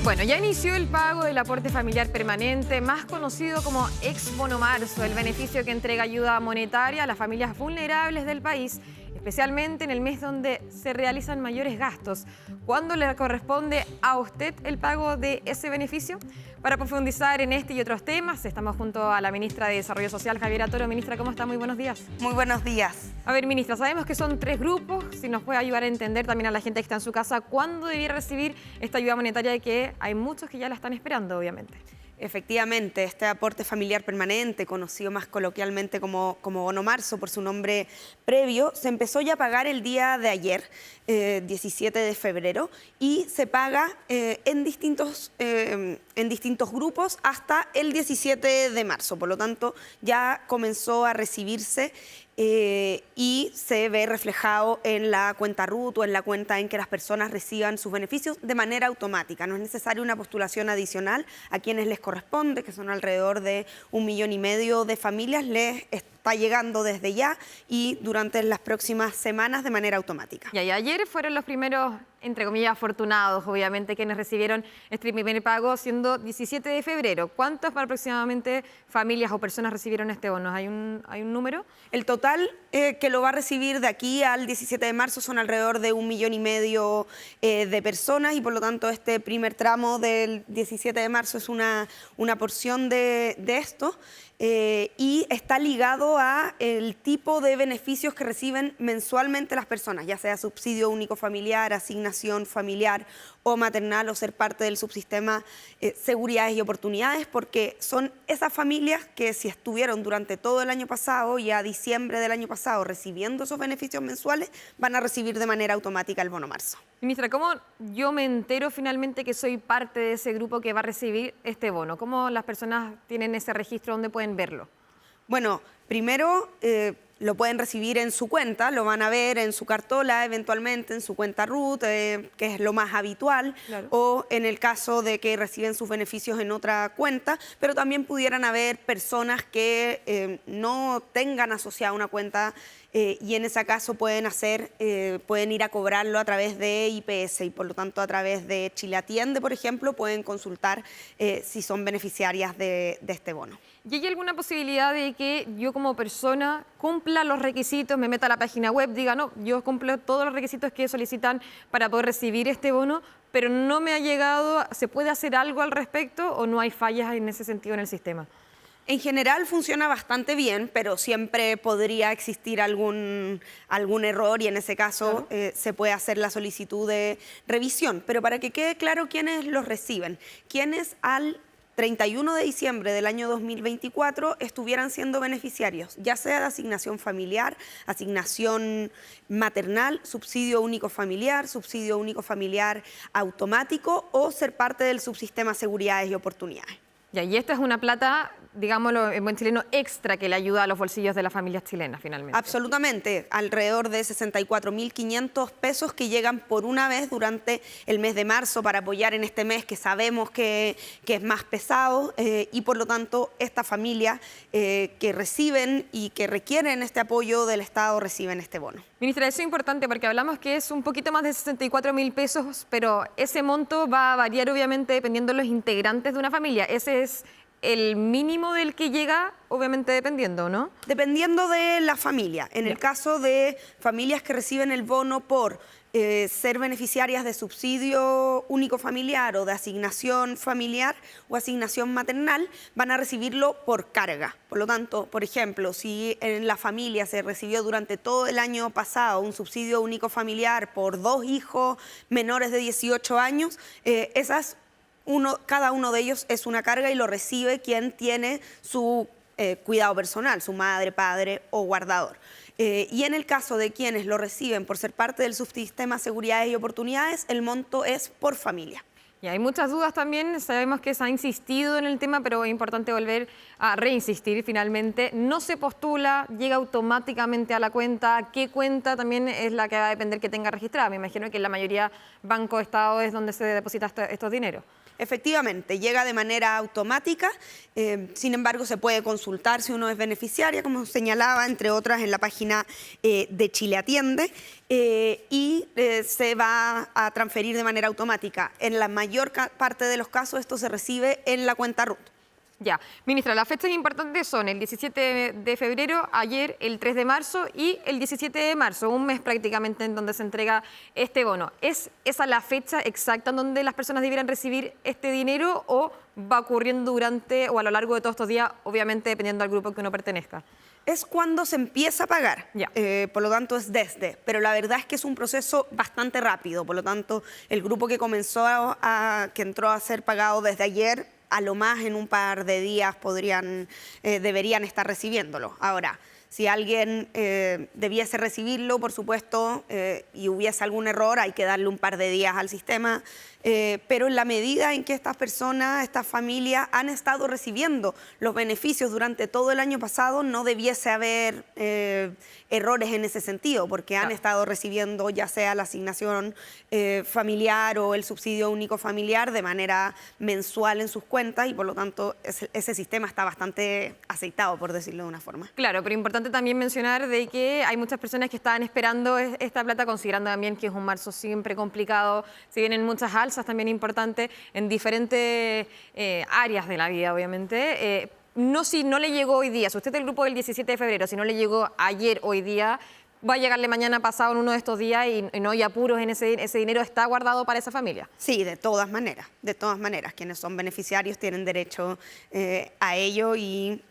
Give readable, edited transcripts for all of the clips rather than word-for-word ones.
Bueno, ya inició el pago del aporte familiar permanente, más conocido como Ex Bono Marzo, el beneficio que entrega ayuda monetaria a las familias vulnerables del país, especialmente en el mes donde se realizan mayores gastos. ¿Cuándo le corresponde a usted el pago de ese beneficio? Para profundizar en este y otros temas, estamos junto a la ministra de Desarrollo Social, Javiera Toro. Ministra, ¿cómo está? Muy buenos días. Muy buenos días. A ver, ministra, sabemos que son 3 grupos. Si nos puede ayudar a entender también a la gente que está en su casa, ¿cuándo debiera recibir esta ayuda monetaria? Que hay muchos que ya la están esperando, obviamente. Efectivamente, este aporte familiar permanente, conocido más coloquialmente como Bono Marzo por su nombre previo, se empezó ya a pagar el día de ayer, 17 de febrero, y se paga en distintos grupos hasta el 17 de marzo. Por lo tanto, ya comenzó a recibirse y se ve reflejado en la cuenta RUT o en la cuenta en que las personas reciban sus beneficios de manera automática. No es necesaria una postulación adicional a quienes les corresponde, que son alrededor de 1,5 millones de familias, les está llegando desde ya y durante las próximas semanas de manera automática. Y ayer fueron los primeros, entre comillas, afortunados, obviamente, quienes recibieron este primer pago, siendo 17 de febrero. ¿Cuántas aproximadamente familias o personas recibieron este bono? ¿Hay un número? El total que lo va a recibir de aquí al 17 de marzo son alrededor de 1,5 millones de personas y por lo tanto este primer tramo del 17 de marzo es una porción de esto. Y está ligado a el tipo de beneficios que reciben mensualmente las personas, ya sea subsidio único familiar, asignación familiar o maternal o ser parte del subsistema Seguridades y Oportunidades, porque son esas familias que si estuvieron durante todo el año pasado y a diciembre del año pasado recibiendo esos beneficios mensuales, van a recibir de manera automática el Bono Marzo. Ministra, ¿cómo yo me entero finalmente que soy parte de ese grupo que va a recibir este bono? ¿Cómo las personas tienen ese registro? ¿Dónde pueden verlo? Bueno, primero lo pueden recibir en su cuenta, lo van a ver en su cartola, eventualmente en su cuenta RUT, que es lo más habitual, claro. O en el caso de que reciben sus beneficios en otra cuenta, pero también pudieran haber personas que no tengan asociada una cuenta y en ese caso pueden ir a cobrarlo a través de IPS y por lo tanto a través de Chile Atiende, por ejemplo, pueden consultar si son beneficiarias de este bono. ¿Y hay alguna posibilidad de que yo como persona cumpla los requisitos, me meta a la página web, diga, no, yo cumplo todos los requisitos que solicitan para poder recibir este bono, pero no me ha llegado, ¿se puede hacer algo al respecto o no hay fallas en ese sentido en el sistema? En general funciona bastante bien, pero siempre podría existir algún error y en ese caso claro. Se puede hacer la solicitud de revisión. Pero para que quede claro quiénes los reciben, quienes al 31 de diciembre del año 2024 estuvieran siendo beneficiarios, ya sea de asignación familiar, asignación maternal, subsidio único familiar automático o ser parte del subsistema Seguridades y Oportunidades. Y esta es una plata, digámoslo en buen chileno, extra que le ayuda a los bolsillos de las familias chilenas finalmente. Absolutamente, alrededor de 64.500 pesos que llegan por una vez durante el mes de marzo para apoyar en este mes que sabemos que es más pesado y por lo tanto estas familias que reciben y que requieren este apoyo del Estado reciben este bono. Ministra, eso es importante porque hablamos que es un poquito más de 64.000 pesos, pero ese monto va a variar obviamente dependiendo de los integrantes de una familia. Ese es el mínimo del que llega, obviamente dependiendo, ¿no? Dependiendo de la familia. En el caso de familias que reciben el bono por ser beneficiarias de subsidio único familiar o de asignación familiar o asignación maternal, van a recibirlo por carga. Por lo tanto, por ejemplo, si en la familia se recibió durante todo el año pasado un subsidio único familiar por 2 hijos menores de 18 años, cada uno de ellos es una carga y lo recibe quien tiene su cuidado personal, su madre, padre o guardador. Y en el caso de quienes lo reciben por ser parte del subsistema Seguridades y Oportunidades, el monto es por familia. Y hay muchas dudas también, sabemos que se ha insistido en el tema, pero es importante volver a reinsistir finalmente. No se postula, llega automáticamente a la cuenta. ¿Qué cuenta también es la que va a depender que tenga registrada? Me imagino que en la mayoría Banco Estado es donde se deposita estos dineros. Efectivamente, llega de manera automática, sin embargo se puede consultar si uno es beneficiaria, como señalaba, entre otras en la página de Chile Atiende, y se va a transferir de manera automática. En la mayor mayor parte de los casos esto se recibe en la cuenta RUT. Ya, ministra, las fechas importantes son el 17 de febrero, ayer el 3 de marzo y el 17 de marzo, un mes prácticamente en donde se entrega este bono. ¿Es esa la fecha exacta en donde las personas debieran recibir este dinero o va ocurriendo durante o a lo largo de todos estos días, obviamente dependiendo del grupo que uno pertenezca? Es cuando se empieza a pagar, por lo tanto es desde, pero la verdad es que es un proceso bastante rápido, por lo tanto el grupo que que entró a ser pagado desde ayer, a lo más en un par de días deberían estar recibiéndolo. Ahora, si alguien debiese recibirlo, por supuesto, y hubiese algún error, hay que darle un par de días al sistema, pero en la medida en que estas personas, estas familias han estado recibiendo los beneficios durante todo el año pasado, no debiese haber errores en ese sentido, porque han estado recibiendo ya sea la asignación familiar o el subsidio único familiar de manera mensual en sus cuentas y por lo tanto ese sistema está bastante aceitado, por decirlo de una forma. Claro, pero importante también mencionar de que hay muchas personas que estaban esperando esta plata, considerando también que es un marzo siempre complicado, si vienen muchas alzas también importantes en diferentes áreas de la vida, obviamente. Si no le llegó hoy día, si usted es del grupo del 17 de febrero, si no le llegó ayer, hoy día, va a llegarle mañana pasado en uno de estos días y no hay apuros en ese dinero, ¿está guardado para esa familia? Sí, de todas maneras, quienes son beneficiarios tienen derecho a ello y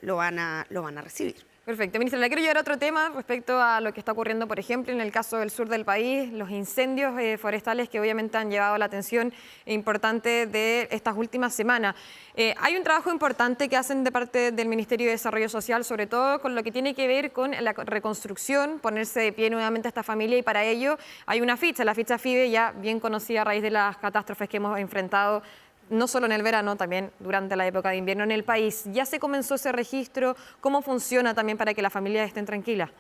lo van a recibir. Perfecto. Ministra, le quiero llevar a otro tema respecto a lo que está ocurriendo, por ejemplo, en el caso del sur del país, los incendios forestales que obviamente han llevado la atención importante de estas últimas semanas. Hay un trabajo importante que hacen de parte del Ministerio de Desarrollo Social, sobre todo con lo que tiene que ver con la reconstrucción, ponerse de pie nuevamente a esta familia y para ello hay una ficha, la ficha FIBE, ya bien conocida a raíz de las catástrofes que hemos enfrentado no solo en el verano, también durante la época de invierno en el país. ¿Ya se comenzó ese registro? ¿Cómo funciona también para que las familias estén tranquilas?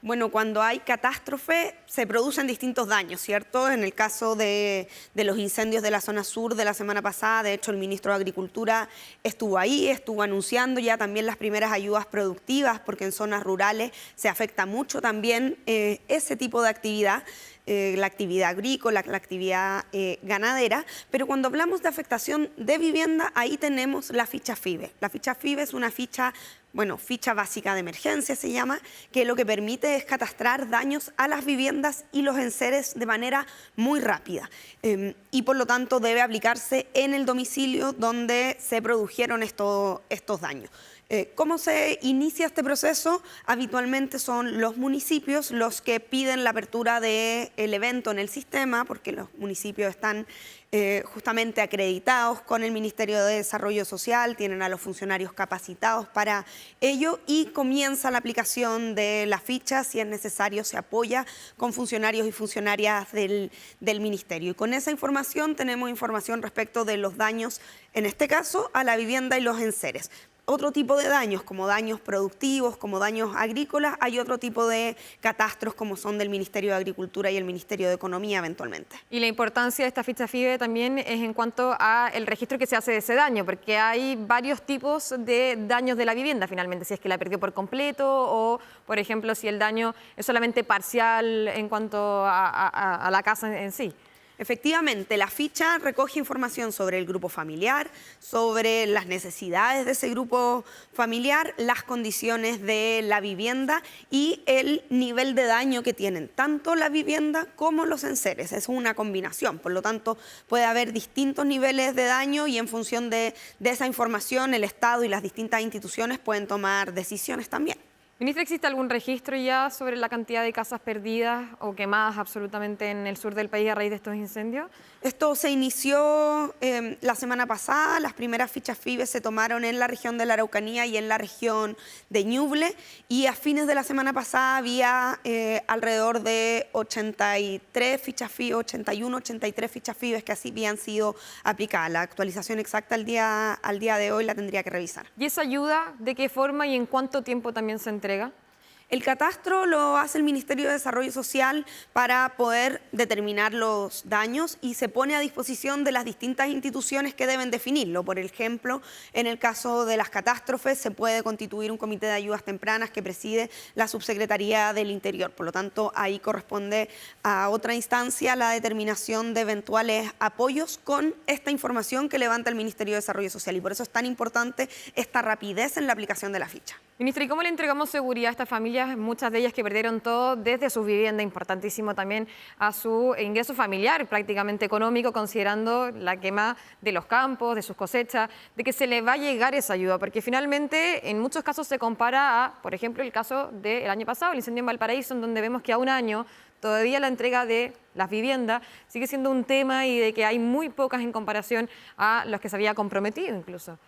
Bueno, cuando hay catástrofe se producen distintos daños, ¿cierto? En el caso de los incendios de la zona sur de la semana pasada, de hecho el ministro de Agricultura estuvo ahí, estuvo anunciando ya también las primeras ayudas productivas, porque en zonas rurales se afecta mucho también ese tipo de actividad. La actividad agrícola, la actividad ganadera, pero cuando hablamos de afectación de vivienda, ahí tenemos la ficha FIBE. La ficha FIBE es una ficha, ficha básica de emergencia se llama, que lo que permite es catastrar daños a las viviendas y los enseres de manera muy rápida. Y por lo tanto debe aplicarse en el domicilio donde se produjeron estos daños. ¿Cómo se inicia este proceso? Habitualmente son los municipios los que piden la apertura del evento en el sistema, porque los municipios están justamente acreditados con el Ministerio de Desarrollo Social, tienen a los funcionarios capacitados para ello y comienza la aplicación de la ficha, si es necesario se apoya con funcionarios y funcionarias del Ministerio. Y con esa información tenemos información respecto de los daños, en este caso, a la vivienda y los enseres. Otro tipo de daños, como daños productivos, como daños agrícolas, hay otro tipo de catástrofes como son del Ministerio de Agricultura y el Ministerio de Economía eventualmente. Y la importancia de esta ficha FIBE también es en cuanto al registro que se hace de ese daño, porque hay varios tipos de daños de la vivienda finalmente, si es que la perdió por completo o, por ejemplo, si el daño es solamente parcial en cuanto a la casa en sí. Efectivamente, la ficha recoge información sobre el grupo familiar, sobre las necesidades de ese grupo familiar, las condiciones de la vivienda y el nivel de daño que tienen tanto la vivienda como los enseres. Es una combinación, por lo tanto puede haber distintos niveles de daño y en función de esa información el Estado y las distintas instituciones pueden tomar decisiones también. Ministra, ¿existe algún registro ya sobre la cantidad de casas perdidas o quemadas absolutamente en el sur del país a raíz de estos incendios? Esto se inició la semana pasada, las primeras fichas FIBE se tomaron en la región de la Araucanía y en la región de Ñuble y a fines de la semana pasada había alrededor de 83 fichas FIBE, 81, 83 fichas FIBE que así habían sido aplicadas. La actualización exacta al día de hoy la tendría que revisar. ¿Y esa ayuda de qué forma y en cuánto tiempo también se entrega? El catastro lo hace el Ministerio de Desarrollo Social para poder determinar los daños y se pone a disposición de las distintas instituciones que deben definirlo. Por ejemplo, en el caso de las catástrofes se puede constituir un comité de ayudas tempranas que preside la Subsecretaría del Interior. Por lo tanto, ahí corresponde a otra instancia la determinación de eventuales apoyos con esta información que levanta el Ministerio de Desarrollo Social. Y por eso es tan importante esta rapidez en la aplicación de la ficha. Ministra, ¿y cómo le entregamos seguridad a estas familias, muchas de ellas que perdieron todo desde su vivienda, importantísimo también a su ingreso familiar, prácticamente económico, considerando la quema de los campos, de sus cosechas, de que se le va a llegar esa ayuda? Porque finalmente en muchos casos se compara a, por ejemplo, el caso del año pasado, el incendio en Valparaíso, en donde vemos que a un año todavía la entrega de las viviendas sigue siendo un tema y de que hay muy pocas en comparación a los que se había comprometido incluso.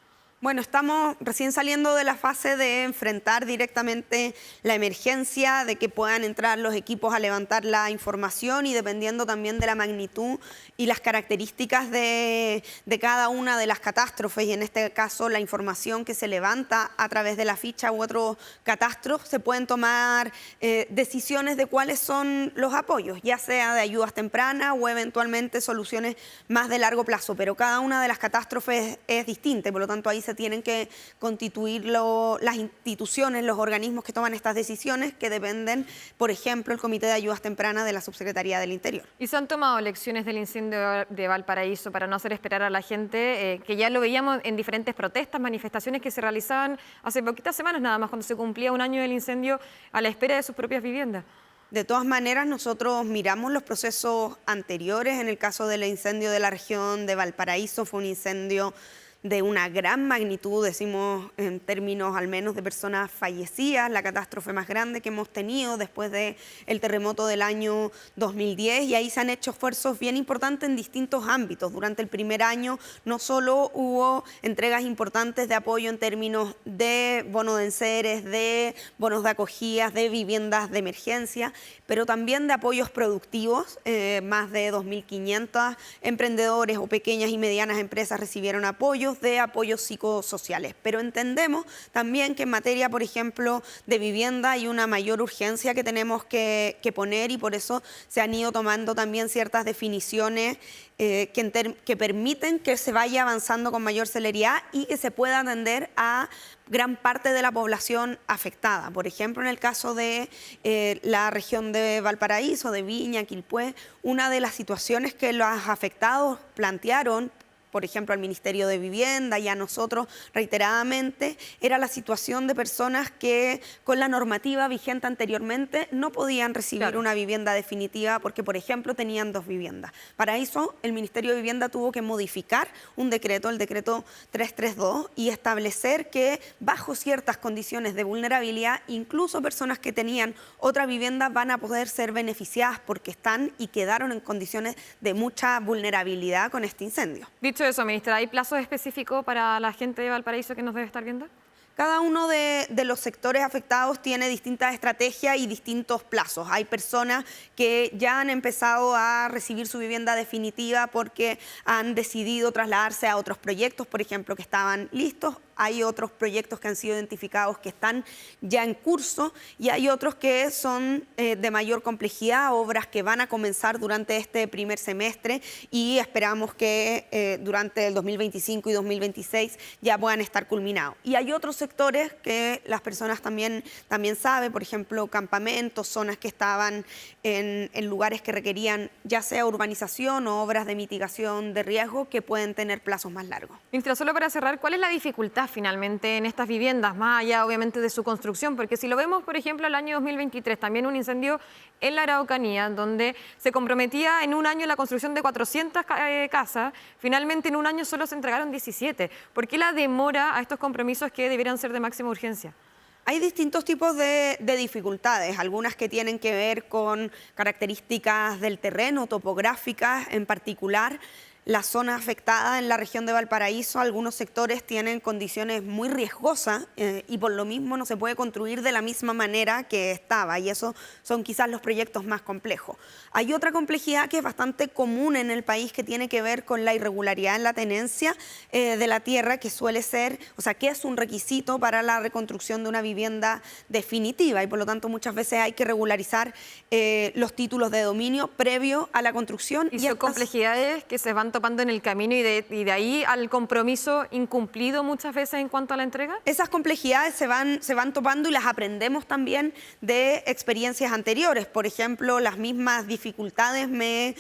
Bueno, estamos recién saliendo de la fase de enfrentar directamente la emergencia, de que puedan entrar los equipos a levantar la información y dependiendo también de la magnitud y las características de cada una de las catástrofes y en este caso la información que se levanta a través de la ficha u otros catastros, se pueden tomar decisiones de cuáles son los apoyos, ya sea de ayudas tempranas o eventualmente soluciones más de largo plazo, pero cada una de las catástrofes es distinta, por lo tanto ahí se tienen que constituir las instituciones, los organismos que toman estas decisiones, que dependen, por ejemplo, el Comité de Ayudas Tempranas de la Subsecretaría del Interior. ¿Y se han tomado lecciones del incendio de Valparaíso para no hacer esperar a la gente, que ya lo veíamos en diferentes protestas, manifestaciones que se realizaban hace poquitas semanas nada más, cuando se cumplía un año del incendio, a la espera de sus propias viviendas? De todas maneras, nosotros miramos los procesos anteriores. En el caso del incendio de la región de Valparaíso, fue un incendio de una gran magnitud, decimos en términos al menos de personas fallecidas, la catástrofe más grande que hemos tenido después del terremoto del año 2010 y ahí se han hecho esfuerzos bien importantes en distintos ámbitos. Durante el primer año no solo hubo entregas importantes de apoyo en términos de bonos de enseres, de bonos de acogidas, de viviendas de emergencia, pero también de apoyos productivos. Más de 2.500 emprendedores o pequeñas y medianas empresas recibieron apoyo de apoyos psicosociales, pero entendemos también que en materia, por ejemplo, de vivienda hay una mayor urgencia que tenemos que poner y por eso se han ido tomando también ciertas definiciones que permiten que se vaya avanzando con mayor celeridad y que se pueda atender a gran parte de la población afectada. Por ejemplo, en el caso de la región de Valparaíso, de Viña, Quilpué, una de las situaciones que los afectados plantearon, por ejemplo, al Ministerio de Vivienda y a nosotros reiteradamente, era la situación de personas que con la normativa vigente anteriormente no podían recibir una vivienda definitiva porque, por ejemplo, tenían 2 viviendas. Para eso, el Ministerio de Vivienda tuvo que modificar un decreto, el decreto 332, y establecer que bajo ciertas condiciones de vulnerabilidad, incluso personas que tenían otra vivienda van a poder ser beneficiadas porque están y quedaron en condiciones de mucha vulnerabilidad con este incendio. Dicho eso, ministra, ¿hay plazos específicos para la gente de Valparaíso que nos debe estar viendo? Cada uno de los sectores afectados tiene distintas estrategias y distintos plazos. Hay personas que ya han empezado a recibir su vivienda definitiva porque han decidido trasladarse a otros proyectos, por ejemplo, que estaban listos. Hay otros proyectos que han sido identificados que están ya en curso y hay otros que son de mayor complejidad, obras que van a comenzar durante este primer semestre y esperamos que durante el 2025 y 2026 ya puedan estar culminados. Y hay otros sectores que las personas también saben, por ejemplo, campamentos, zonas que estaban en lugares que requerían ya sea urbanización o obras de mitigación de riesgo que pueden tener plazos más largos. Ministra, solo para cerrar, ¿cuál es la dificultad finalmente en estas viviendas, más allá obviamente de su construcción? Porque si lo vemos, por ejemplo, el año 2023, también un incendio en la Araucanía, donde se comprometía en un año la construcción de 400 casas, finalmente en un año solo se entregaron 17. ¿Por qué la demora a estos compromisos que deberían ser de máxima urgencia? Hay distintos tipos de dificultades, algunas que tienen que ver con características del terreno, topográficas en particular. la zona afectada en la región de Valparaíso. Algunos sectores tienen condiciones muy riesgosas y por lo mismo no se puede construir de la misma manera que estaba, y eso son quizás los proyectos más complejos. Hay otra complejidad que es bastante común en el país, que tiene que ver con la irregularidad en la tenencia de la tierra, que suele ser, o sea, que es un requisito para la reconstrucción de una vivienda definitiva, y por lo tanto muchas veces hay que regularizar los títulos de dominio previo a la construcción. Y son complejidades que se van topando en el camino y de ahí al compromiso incumplido muchas veces en cuanto a la entrega. Esas complejidades se van topando y las aprendemos también de experiencias anteriores. Por ejemplo, las mismas dificultades me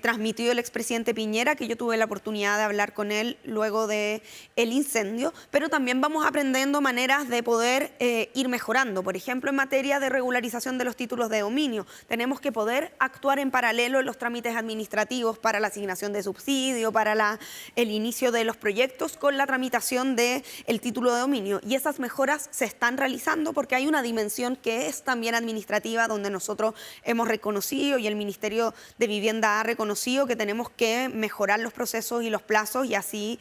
transmitió el expresidente Piñera, que yo tuve la oportunidad de hablar con él luego del incendio, pero también vamos aprendiendo maneras de poder ir mejorando. Por ejemplo, en materia de regularización de los títulos de dominio, tenemos que poder actuar en paralelo en los trámites administrativos para la asignación de subsidio, para el inicio de los proyectos, con la tramitación del título de dominio. Y esas mejoras se están realizando porque hay una dimensión que es también administrativa, donde nosotros hemos reconocido y el Ministerio de Vivienda ha reconocido que tenemos que mejorar los procesos y los plazos, y así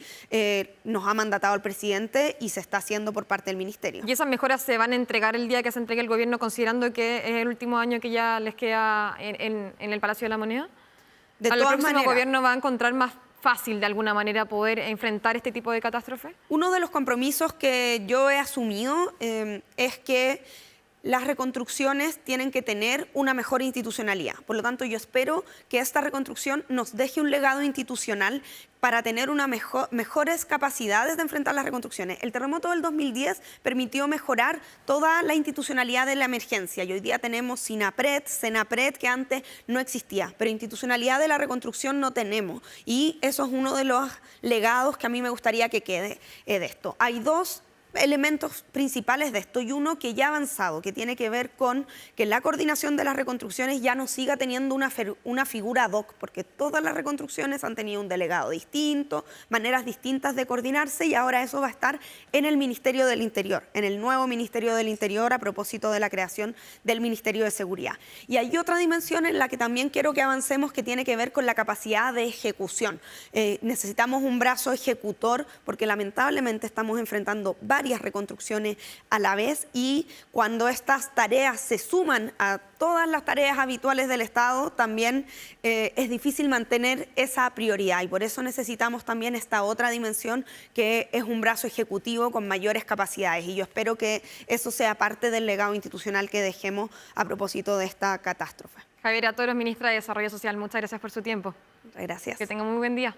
nos ha mandatado el presidente y se está haciendo por parte del Ministerio. ¿Y esas mejoras se van a entregar el día que se entregue el gobierno, considerando que es el último año que ya les queda en el Palacio de la Moneda? De ¿El todas próximo maneras, gobierno va a encontrar más fácil de alguna manera poder enfrentar este tipo de catástrofe? uno de los compromisos que yo he asumido es que las reconstrucciones tienen que tener una mejor institucionalidad. Por lo tanto, yo espero que esta reconstrucción nos deje un legado institucional para tener mejores capacidades de enfrentar las reconstrucciones. El terremoto del 2010 permitió mejorar toda la institucionalidad de la emergencia, y hoy día tenemos SINAPRED, SENAPRED, que antes no existía, pero institucionalidad de la reconstrucción no tenemos, y eso es uno de los legados que a mí me gustaría que quede de esto. Hay dos elementos principales de esto, y uno que ya ha avanzado, que tiene que ver con que la coordinación de las reconstrucciones ya no siga teniendo una figura ad hoc, porque todas las reconstrucciones han tenido un delegado distinto, maneras distintas de coordinarse, y ahora eso va a estar en el Ministerio del Interior, en el nuevo Ministerio del Interior, a propósito de la creación del Ministerio de Seguridad. Y hay otra dimensión en la que también quiero que avancemos, que tiene que ver con la capacidad de ejecución. Necesitamos un brazo ejecutor, porque lamentablemente estamos enfrentando varias reconstrucciones a la vez, y cuando estas tareas se suman a todas las tareas habituales del Estado, también es difícil mantener esa prioridad, y por eso necesitamos también esta otra dimensión, que es un brazo ejecutivo con mayores capacidades, y yo espero que eso sea parte del legado institucional que dejemos a propósito de esta catástrofe. Javiera Toros, ministra de Desarrollo Social, muchas gracias por su tiempo. Gracias. Que tenga muy buen día.